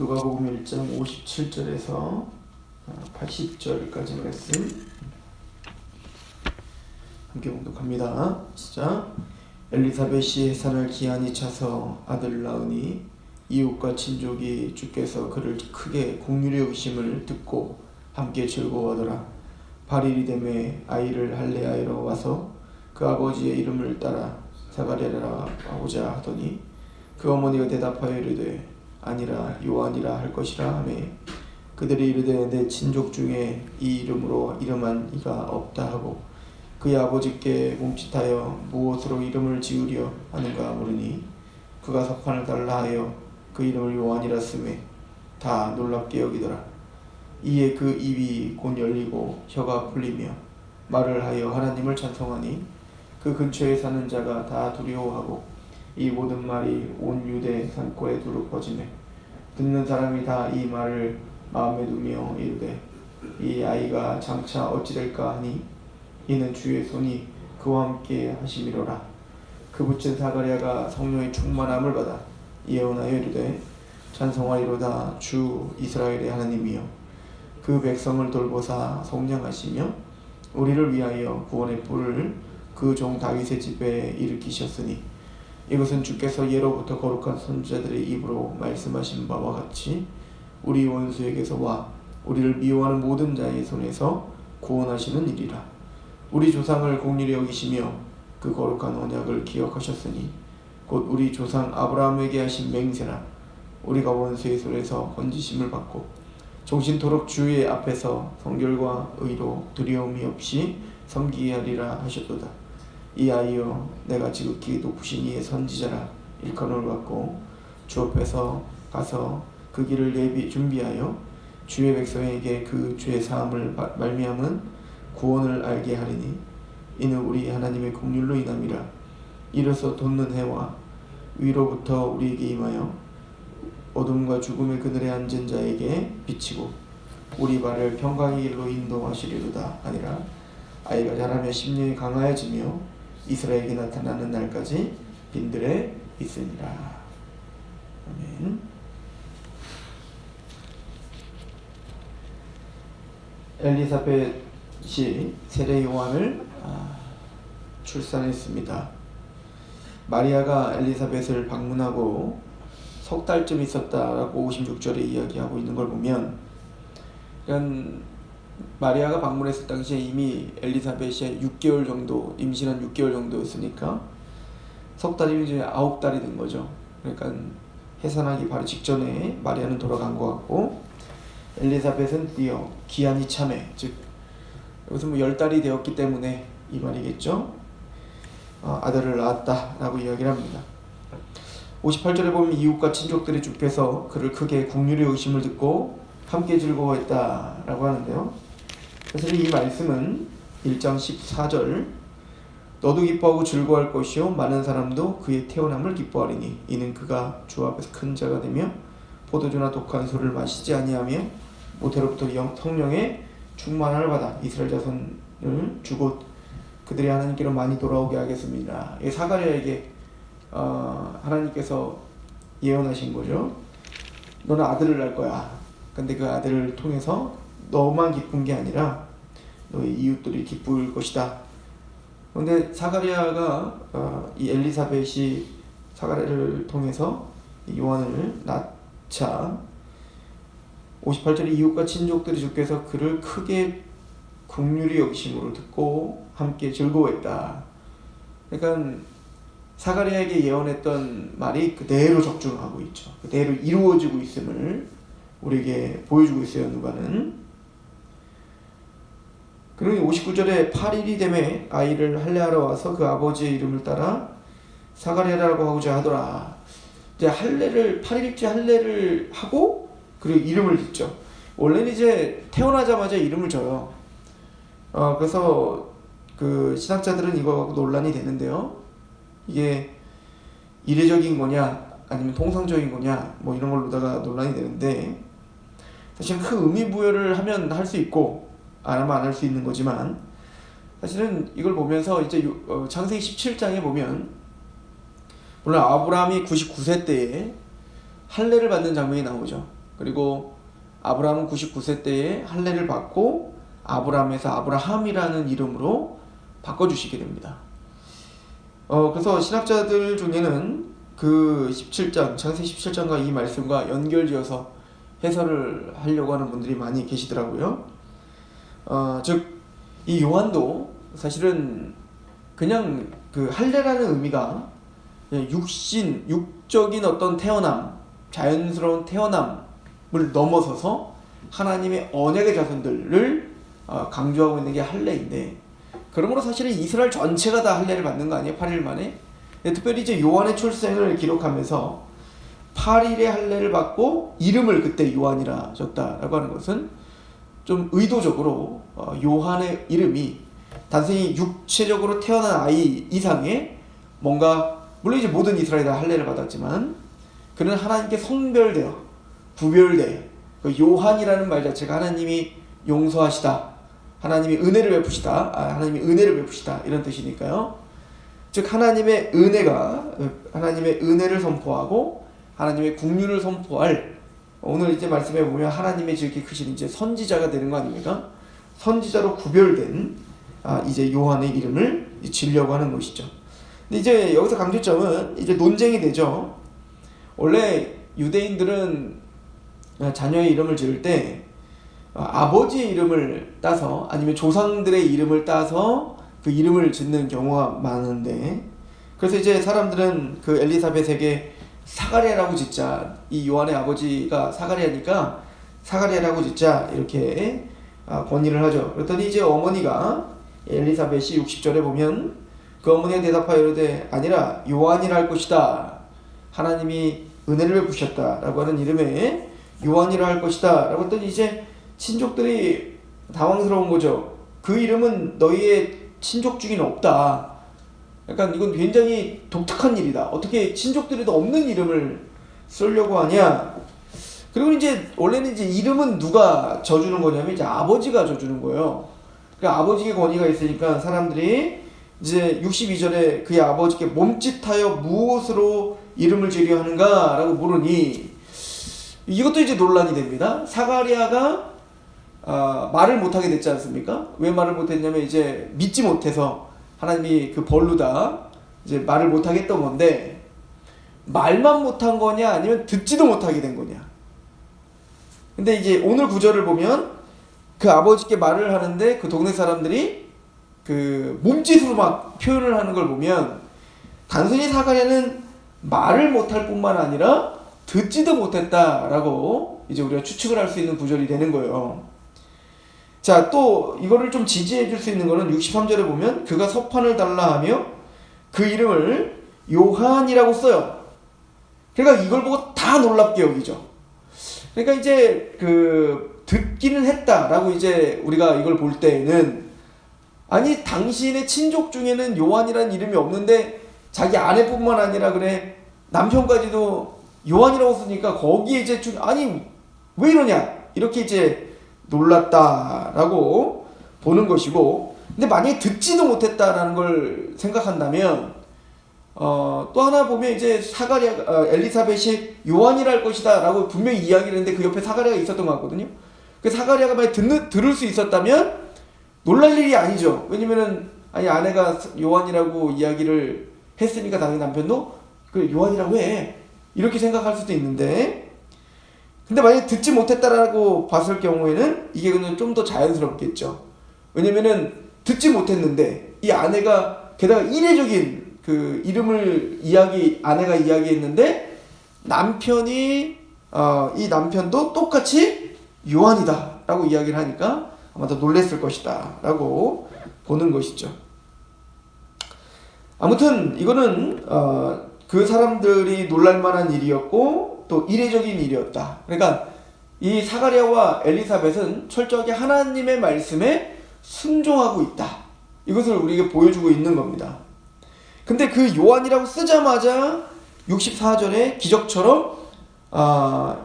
누가복음 1장 57절에서 80절까지 말씀 함께 봉독합니다. 시작. 엘리사벳이 해산을 기한이 차서 아들을 낳으니 이웃과 친족이 주께서 그를 크게 긍휼히 여기심을 듣고 함께 즐거워하더라. 8일이 되매 아이를 할례하여 와서 그 아버지의 이름을 따라 사가랴라 하고자 하더니 그 어머니가 대답하여 이르되 아니라 요한이라 할 것이라 하매 그들이 이르되 내 친족 중에 이 이름으로 이름한 이가 없다 하고 그의 아버지께 뭉칫하여 무엇으로 이름을 지으려 하는가 물으니 그가 석판을 달라 하여 그 이름을 요한이라 쓰매 다 놀랍게 여기더라. 이에 그 입이 곧 열리고 혀가 풀리며 말을 하여 하나님을 찬송하니 그 근처에 사는 자가 다 두려워하고 이 모든 말이 온 유대 산골에 두루 퍼지매 듣는 사람이 다 이 말을 마음에 두며 이르되 이 아이가 장차 어찌 될까 하니 이는 주의 손이 그와 함께 하심이로라. 그 붙인 사가랴가 성령의 충만함을 받아 예언하여 이르되 찬송하리로다 주 이스라엘의 하나님이여 그 백성을 돌보사 속량하시며 우리를 위하여 구원의 뿔을 그 종 다윗의 집에 일으키셨으니 이것은 주께서 예로부터 거룩한 선지자들의 입으로 말씀하신 바와 같이 우리 원수에게서와 우리를 미워하는 모든 자의 손에서 구원하시는 일이라. 우리 조상을 긍휼히 여기시며 그 거룩한 언약을 기억하셨으니 곧 우리 조상 아브라함에게 하신 맹세라. 우리가 원수의 손에서 건지심을 받고 종신토록 주의 앞에서 성결과 의로 두려움이 없이 섬기게 하리라 하셨도다. 이 아이여 내가 지극히 높으신 이의 선지자라 일컬음을 받고 주 앞에서 가서 그 길을 준비하여 주의 백성에게 그 죄 사함을 말미암은 구원을 알게 하리니 이는 우리 하나님의 긍휼로 인함이라. 이로써 돋는 해와 위로부터 우리에게 임하여 어둠과 죽음의 그늘에 앉은 자에게 비치고 우리 발을 평강의 길로 인도하시리로다 하니라. 아이가 자라며 심령이 강하여지며 이스라엘에게 나타나는 날까지 빈들에 있으니라. 아멘. 엘리사벳이 세례 요한을 출산했습니다. 마리아가 엘리사벳을 방문하고 석 달쯤 있었다라고 56절에 이야기하고 있는 걸 보면, 마리아가 방문했을 당시에 이미 엘리사벳이 6개월 정도, 임신한 6개월 정도였으니까 석 달이면 이제 9달이 된 거죠. 그러니까 해산하기 바로 직전에 마리아는 돌아간 것 같고, 엘리사벳은 드디어 기한이 차매, 즉 여기서 10달이 되었기 때문에 이 말이겠죠. 아들을 낳았다라고 이야기를 합니다. 58절에 보면 이웃과 친족들이 주께서 그를 크게 긍휼히 여기심을 듣고 함께 즐거워했다라고 하는데요. 사실 이 말씀은 1장 14절 너도 기뻐하고 즐거워할 것이요 많은 사람도 그의 태어남을 기뻐하리니 이는 그가 주 앞에서 큰 자가 되며 포도주나 독한 술을 마시지 아니하며 모태로부터 성령의 충만함을 받아 이스라엘 자손을 주곧 그들이 하나님께로 많이 돌아오게 하겠습니다. 이 사가랴에게 하나님께서 예언하신 거죠. 너는 아들을 낳을 거야. 근데 그 아들을 통해서 너만 기쁜 게 아니라 너의 이웃들이 기쁠 것이다. 그런데 사가랴가 이 엘리사벳이 사가랴를 통해서 요한을 낳자 58절에 이웃과 친족들이 주께서 그를 크게 긍휼히 여기심으로 듣고 함께 즐거워했다. 그러니까 사가랴에게 예언했던 말이 그대로 적중하고 있죠. 그대로 이루어지고 있음을 우리에게 보여주고 있어요. 누가는. 그리고 59절에 8일이 되매 아이를 할례하러 와서 그 아버지의 이름을 따라 사가랴라고 하고자 하더라. 이제 8일째 할례를 하고 그리고 이름을 짓죠. 원래는 이제 태어나자마자 이름을 져요. 그래서 그 신학자들은 이거 갖고 논란이 되는데요. 이게 이례적인 거냐 아니면 통상적인 거냐 뭐 이런 걸로다가 논란이 되는데, 사실은 큰 의미 부여를 하면 할 수 있고 안 하면 안 할 수 있는 거지만, 사실은 이걸 보면서 이제 창세기 17장에 보면 물론 아브라함이 99세 때에 할례를 받는 장면이 나오죠. 그리고 아브라함은 99세 때에 할례를 받고 아브라함에서 아브라함이라는 이름으로 바꿔주시게 됩니다. 그래서 신학자들 중에는 그 17장, 창세기 17장과 이 말씀과 연결지어서 해설을 하려고 하는 분들이 많이 계시더라고요. 즉 이 요한도 사실은 그냥 그 할례라는 의미가 육적인 어떤 태어남, 자연스러운 태어남을 넘어서서 하나님의 언약의 자손들을 강조하고 있는 게 할례인데, 그러므로 사실은 이스라엘 전체가 다 할례를 받는 거 아니에요? 8일 만에. 특별히 이제 요한의 출생을 기록하면서 8일의 할례를 받고 이름을 그때 요한이라 줬다라고 하는 것은 좀 의도적으로 요한의 이름이 단순히 육체적으로 태어난 아이 이상의 뭔가, 물론 이제 모든 이스라엘이 다 할례를 받았지만 그는 하나님께 성별되어 구별되어, 그 요한이라는 말 자체가 하나님이 용서하시다, 하나님이 은혜를 베푸시다, 하나님이 은혜를 베푸시다 이런 뜻이니까요. 즉 하나님의 은혜를 선포하고 하나님의 국률을 선포할, 오늘 이제 말씀해 보면 하나님의 지극히 크신 이제 선지자가 되는 거 아닙니까? 선지자로 구별된 이제 요한의 이름을 지으려고 하는 것이죠. 근데 이제 여기서 강조점은 이제 논쟁이 되죠. 원래 유대인들은 자녀의 이름을 지을 때 아버지의 이름을 따서 아니면 조상들의 이름을 따서 그 이름을 짓는 경우가 많은데, 그래서 이제 사람들은 그 엘리사벳에게 사가랴라고 짓자, 이 요한의 아버지가 사가랴니까 사가랴라고 짓자 이렇게 건의를 하죠. 그랬더니 이제 어머니가 엘리사벳이 60절에 보면 그 어머니가 대답하여 이르되 아니라 요한이라 할 것이다, 하나님이 은혜를 베푸셨다라고 하는 이름에 요한이라 할 것이다 라고 했더니 이제 친족들이 당황스러운 거죠. 그 이름은 너희의 친족 중에는 없다. 약간 이건 굉장히 독특한 일이다. 어떻게 친족들에도 없는 이름을 쓰려고 하냐. 그리고 이제 원래는 이제 이름은 누가 져주는 거냐면 이제 아버지가 져주는 거예요. 그러니까 아버지의 권위가 있으니까 사람들이 이제 62절에 그의 아버지께 몸짓하여 무엇으로 이름을 지으려 하는가 라고 물으니, 이것도 이제 논란이 됩니다. 사가랴가 말을 못하게 됐지 않습니까? 왜 말을 못했냐면 이제 믿지 못해서 하나님이 그 벌루다 이제 말을 못하게 했던 건데, 말만 못한 거냐 아니면 듣지도 못하게 된 거냐. 근데 이제 오늘 구절을 보면 그 아버지께 말을 하는데 그 동네 사람들이 그 몸짓으로 막 표현을 하는 걸 보면 단순히 사가랴는 말을 못할 뿐만 아니라 듣지도 못했다라고 이제 우리가 추측을 할 수 있는 구절이 되는 거예요. 자, 또 이거를 좀 지지해 줄 수 있는 거는 63절에 보면 그가 서판을 달라 하며 그 이름을 요한이라고 써요. 그러니까 이걸 보고 다 놀랍게 여기죠. 그러니까 이제 그 듣기는 했다라고 이제 우리가 이걸 볼 때에는, 아니 당신의 친족 중에는 요한이라는 이름이 없는데 자기 아내뿐만 아니라 그래 남편까지도 요한이라고 쓰니까 거기에 이제 아니 왜 이러냐 이렇게 이제 놀랐다라고 보는 것이고, 근데 만약에 듣지도 못했다라는 걸 생각한다면 또 하나 보면 이제 엘리사벳이 요한이라 할 것이다 라고 분명히 이야기를 했는데 그 옆에 사가랴가 있었던 것 같거든요. 그 사가랴가 만약 들을 수 있었다면 놀랄 일이 아니죠. 왜냐면은 아니 아내가 요한이라고 이야기를 했으니까 당연히 남편도 그 요한이라고 해 이렇게 생각할 수도 있는데, 근데 만약에 듣지 못했다라고 봤을 경우에는 이게 그냥 좀 더 자연스럽겠죠. 왜냐면은 듣지 못했는데 이 아내가 게다가 이례적인 그 이름을 아내가 이야기했는데 남편이 이 남편도 똑같이 요한이다 라고 이야기를 하니까 아마 더 놀랬을 것이다 라고 보는 것이죠. 아무튼 이거는 그 사람들이 놀랄만한 일이었고 또 이례적인 일이었다. 그러니까 이 사가랴와 엘리사벳은 철저하게 하나님의 말씀에 순종하고 있다. 이것을 우리에게 보여주고 있는 겁니다. 근데 그 요한이라고 쓰자마자 64절에 기적처럼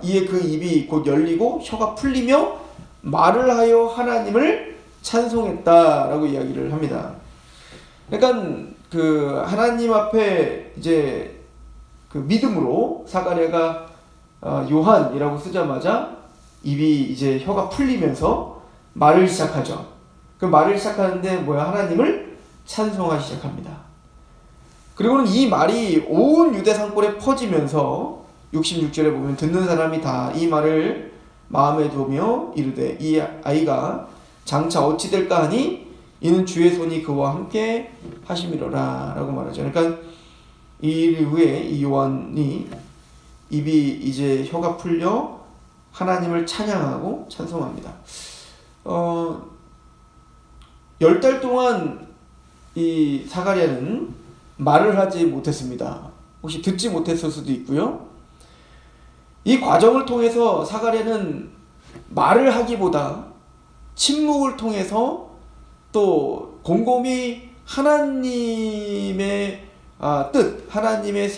이에 그 입이 곧 열리고 혀가 풀리며 말을 하여 하나님을 찬송했다라고 이야기를 합니다. 그러니까 그 하나님 앞에 이제 그 믿음으로 사가랴가 요한이라고 쓰자마자 입이 이제 혀가 풀리면서 말을 시작하죠. 그 말을 시작하는데 뭐야? 하나님을 찬송하기 시작합니다. 그리고는 이 말이 온 유대 산골에 퍼지면서 66절에 보면 듣는 사람이 다 이 말을 마음에 두며 이르되 이 아이가 장차 어찌 될까 하니 이는 주의 손이 그와 함께 하심이로라 라고 말하죠. 그러니까 이 일 이후에 이 요한이 입이 이제 혀가 풀려 하나님을 찬양하고 찬송합니다. 10달 동안 이 사가랴는 말을 하지 못했습니다. 혹시 듣지 못했을 수도 있고요. 이 과정을 통해서 사가랴는 말을 하기보다 침묵을 통해서 또 곰곰이 하나님의 뜻, 하나님의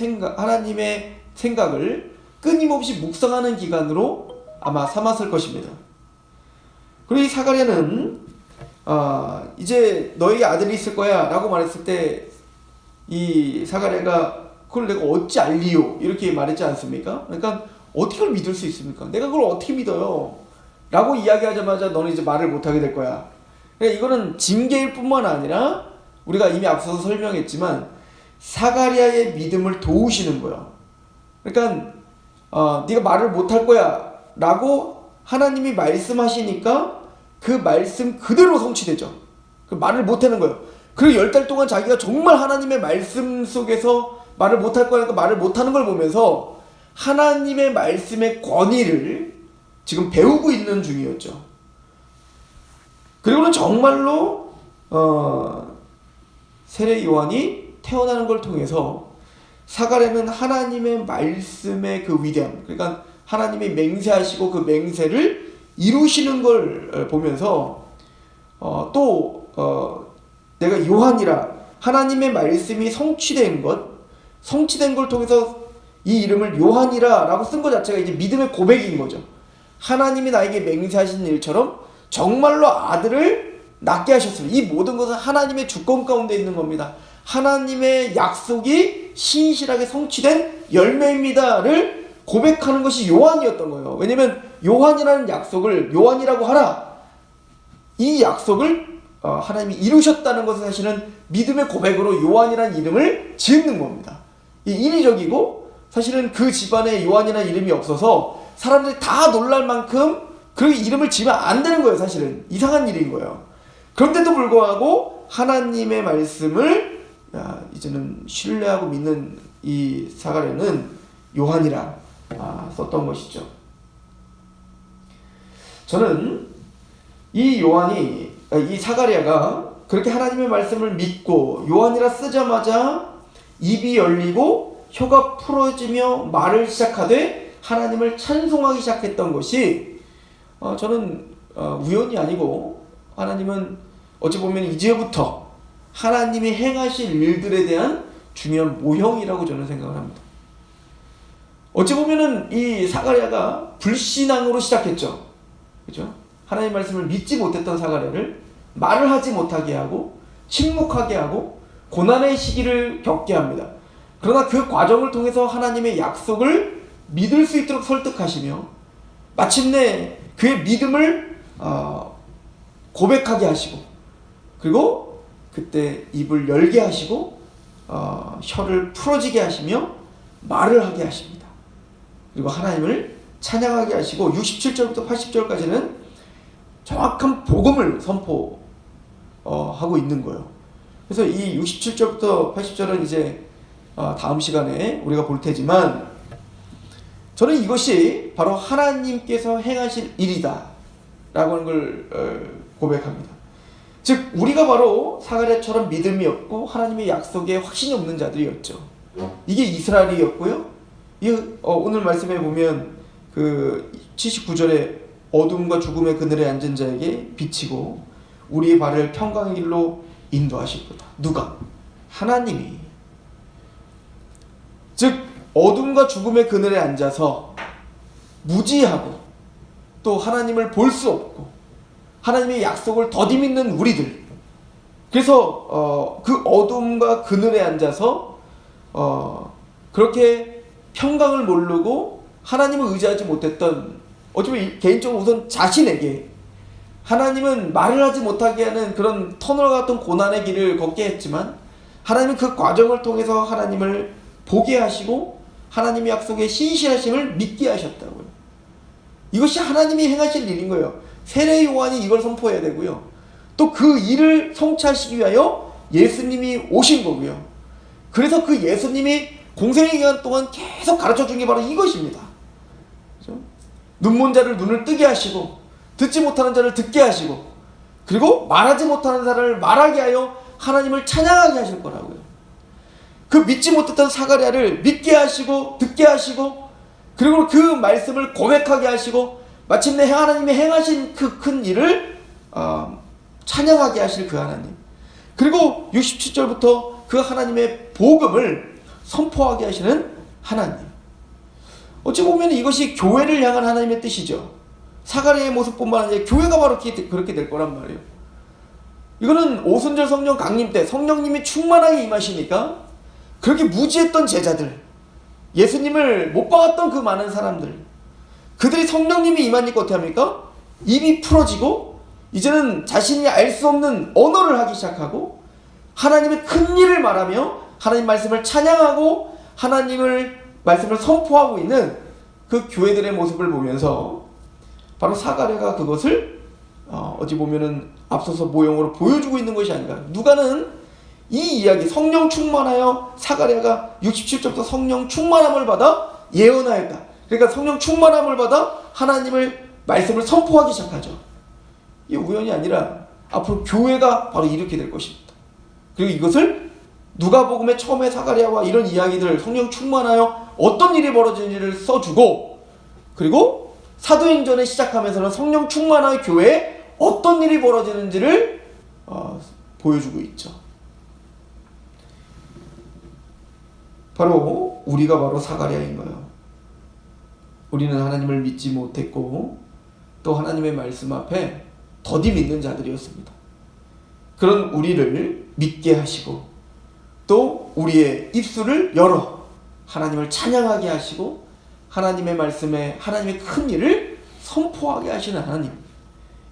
생각을 끊임없이 묵상하는 기간으로 아마 삼았을 것입니다. 그리고 이 사가랴는 이제 너에게 아들이 있을 거야 라고 말했을 때 이 사가랴가 그걸 내가 어찌 알리요 이렇게 말했지 않습니까? 그러니까 어떻게 그걸 믿을 수 있습니까? 내가 그걸 어떻게 믿어요? 라고 이야기하자마자 너는 이제 말을 못하게 될 거야. 그러니까 이거는 징계일 뿐만 아니라 우리가 이미 앞서서 설명했지만 사가랴의 믿음을 도우시는 거예요. 그러니까 네가 말을 못할 거야 라고 하나님이 말씀하시니까 그 말씀 그대로 성취되죠. 그 말을 못하는 거예요. 그리고 10달 동안 자기가 정말 하나님의 말씀 속에서 말을 못할 거니까 말을 못하는 걸 보면서 하나님의 말씀의 권위를 지금 배우고 있는 중이었죠. 그리고는 정말로 세례 요한이 태어나는 걸 통해서 사가랴는 하나님의 말씀의 그 위대함, 그러니까 하나님이 맹세하시고 그 맹세를 이루시는 걸 보면서 내가 요한이라 하나님의 말씀이 성취된 걸 통해서 이 이름을 요한이라 라고 쓴 것 자체가 이제 믿음의 고백인 거죠. 하나님이 나에게 맹세하신 일처럼 정말로 아들을 낳게 하셨습니다. 이 모든 것은 하나님의 주권 가운데 있는 겁니다. 하나님의 약속이 신실하게 성취된 열매입니다를 고백하는 것이 요한이었던 거예요. 왜냐면 요한이라는 약속을 요한이라고 하라, 이 약속을 하나님이 이루셨다는 것은 사실은 믿음의 고백으로 요한이라는 이름을 지은 겁니다. 이 인위적이고 사실은 그 집안에 요한이라는 이름이 없어서 사람들이 다 놀랄 만큼 그 이름을 지으면 안 되는 거예요. 사실은 이상한 일인 거예요. 그런데도 불구하고 하나님의 말씀을 이제는 신뢰하고 믿는 이 사가랴는 요한이라 썼던 것이죠. 저는 이 사가랴가 그렇게 하나님의 말씀을 믿고 요한이라 쓰자마자 입이 열리고 혀가 풀어지며 말을 시작하되 하나님을 찬송하기 시작했던 것이 저는 우연이 아니고 하나님은 어찌 보면 이제부터 하나님이 행하실 일들에 대한 중요한 모형이라고 저는 생각을 합니다. 어찌 보면은 이 사가랴가 불신앙으로 시작했죠. 그죠? 하나님 말씀을 믿지 못했던 사가랴를 말을 하지 못하게 하고 침묵하게 하고 고난의 시기를 겪게 합니다. 그러나 그 과정을 통해서 하나님의 약속을 믿을 수 있도록 설득하시며 마침내 그의 믿음을 고백하게 하시고 그리고 그때 입을 열게 하시고 혀를 풀어지게 하시며 말을 하게 하십니다. 그리고 하나님을 찬양하게 하시고 67절부터 80절까지는 정확한 복음을 선포하고 있는 거예요. 그래서 이 67절부터 80절은 이제 다음 시간에 우리가 볼 테지만 저는 이것이 바로 하나님께서 행하실 일이다 라고 하는 걸 고백합니다. 즉 우리가 바로 사가랴처럼 믿음이 없고 하나님의 약속에 확신이 없는 자들이었죠. 이게 이스라엘이었고요. 오늘 말씀에 보면 그 79절에 어둠과 죽음의 그늘에 앉은 자에게 비치고 우리의 발을 평강의 길로 인도하실 거다. 누가? 하나님이. 즉 어둠과 죽음의 그늘에 앉아서 무지하고 또 하나님을 볼 수 없고 하나님의 약속을 더디 믿는 우리들, 그래서 그 어둠과 그늘에 앉아서 그렇게 평강을 모르고 하나님을 의지하지 못했던, 어쩌면 개인적으로 우선 자신에게 하나님은 말을 하지 못하게 하는 그런 터널 같은 고난의 길을 걷게 했지만, 하나님은 그 과정을 통해서 하나님을 보게 하시고 하나님의 약속에 신실하심을 믿게 하셨다고요. 이것이 하나님이 행하실 일인 거예요. 세례 요한이 이걸 선포해야 되고요. 또 그 일을 성취하시기 위하여 예수님이 오신 거고요. 그래서 그 예수님이 공생의 기간 동안 계속 가르쳐 준 게 바로 이것입니다. 그렇죠? 눈먼 자를 눈을 뜨게 하시고, 듣지 못하는 자를 듣게 하시고, 그리고 말하지 못하는 자를 말하게 하여 하나님을 찬양하게 하실 거라고요. 그 믿지 못했던 사가랴를 믿게 하시고 듣게 하시고, 그리고 그 말씀을 고백하게 하시고, 마침내 하나님이 행하신 그 큰 일을 찬양하게 하실 그 하나님, 그리고 67절부터 그 하나님의 복음을 선포하게 하시는 하나님. 어찌 보면 이것이 교회를 향한 하나님의 뜻이죠. 사가랴의 모습뿐만 아니라 교회가 바로 그렇게 될 거란 말이에요. 이거는 오순절 성령 강림 때 성령님이 충만하게 임하시니까 그렇게 무지했던 제자들, 예수님을 못 박았던 그 많은 사람들, 그들이 성령님이 임하니까 어떻게 합니까? 입이 풀어지고 이제는 자신이 알 수 없는 언어를 하기 시작하고, 하나님의 큰 일을 말하며 하나님 말씀을 찬양하고 하나님을 말씀을 선포하고 있는 그 교회들의 모습을 보면서 바로 사가랴가 그것을 어찌 보면은 앞서서 모형으로 보여주고 있는 것이 아닌가. 누가는 이 이야기, 성령 충만하여 사가랴가 67절부터 성령 충만함을 받아 예언하였다. 그러니까 성령 충만함을 받아 하나님을 말씀을 선포하기 시작하죠. 이게 우연이 아니라 앞으로 교회가 바로 이렇게 될 것입니다. 그리고 이것을 누가복음의 처음에 사가랴와 이런 이야기들, 성령 충만하여 어떤 일이 벌어지는지를 써주고, 그리고 사도행전에 시작하면서는 성령 충만하여 교회에 어떤 일이 벌어지는지를 보여주고 있죠. 바로 우리가 바로 사가랴인 거예요. 우리는 하나님을 믿지 못했고 또 하나님의 말씀 앞에 더디 믿는 자들이었습니다. 그런 우리를 믿게 하시고 또 우리의 입술을 열어 하나님을 찬양하게 하시고 하나님의 말씀에 하나님의 큰 일을 선포하게 하시는 하나님,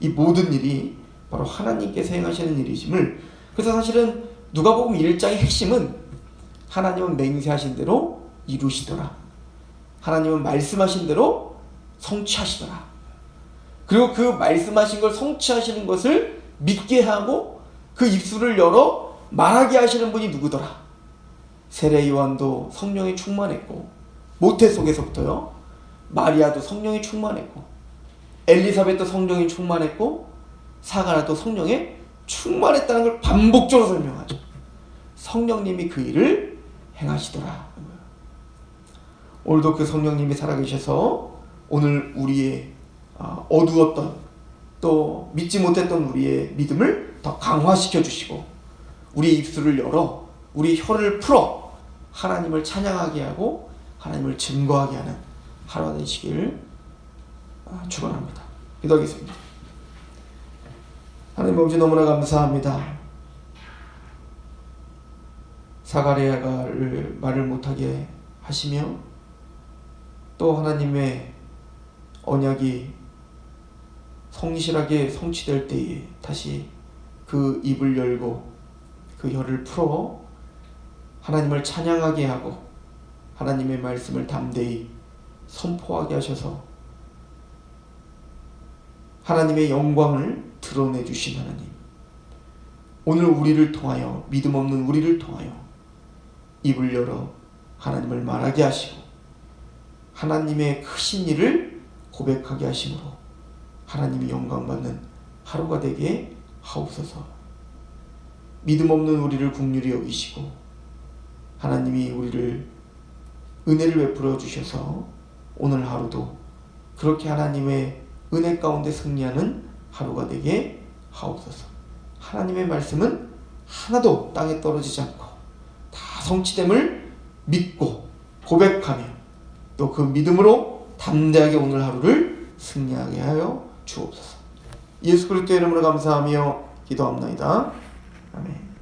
이 모든 일이 바로 하나님께서 행하시는 일이심을, 그래서 사실은 누가복음 1장의 핵심은 하나님은 맹세하신 대로 이루시더라, 하나님은 말씀하신 대로 성취하시더라, 그리고 그 말씀하신 걸 성취하시는 것을 믿게 하고 그 입술을 열어 말하게 하시는 분이 누구더라. 세례 요한도 성령이 충만했고, 모태 속에서부터요, 마리아도 성령이 충만했고, 엘리사벳도 성령이 충만했고, 사가랴도 성령에 충만했다는 걸 반복적으로 설명하죠. 성령님이 그 일을 행하시더라. 오늘도 그 성령님이 살아계셔서 오늘 우리의 어두웠던 또 믿지 못했던 우리의 믿음을 더 강화시켜 주시고, 우리의 입술을 열어 우리 혀를 풀어 하나님을 찬양하게 하고 하나님을 증거하게 하는 하루가 되시길 축원합니다. 기도하겠습니다. 하나님 아버지, 너무나 감사합니다. 사가랴를 말을 못하게 하시며 또 하나님의 언약이 성실하게 성취될 때에 다시 그 입을 열고 그 혀를 풀어 하나님을 찬양하게 하고 하나님의 말씀을 담대히 선포하게 하셔서 하나님의 영광을 드러내 주신 하나님, 오늘 우리를 통하여, 믿음 없는 우리를 통하여 입을 열어 하나님을 말하게 하시고 하나님의 크신 일을 고백하게 하심으로 하나님이 영광받는 하루가 되게 하옵소서. 믿음 없는 우리를 긍휼히 여기시고 하나님이 우리를 은혜를 베풀어 주셔서 오늘 하루도 그렇게 하나님의 은혜 가운데 승리하는 하루가 되게 하옵소서. 하나님의 말씀은 하나도 땅에 떨어지지 않고 다 성취됨을 믿고 고백하며 또 그 믿음으로 담대하게 오늘 하루를 승리하게 하여 주옵소서. 예수 그리스도의 이름으로 감사하며 기도합나이다. 아멘.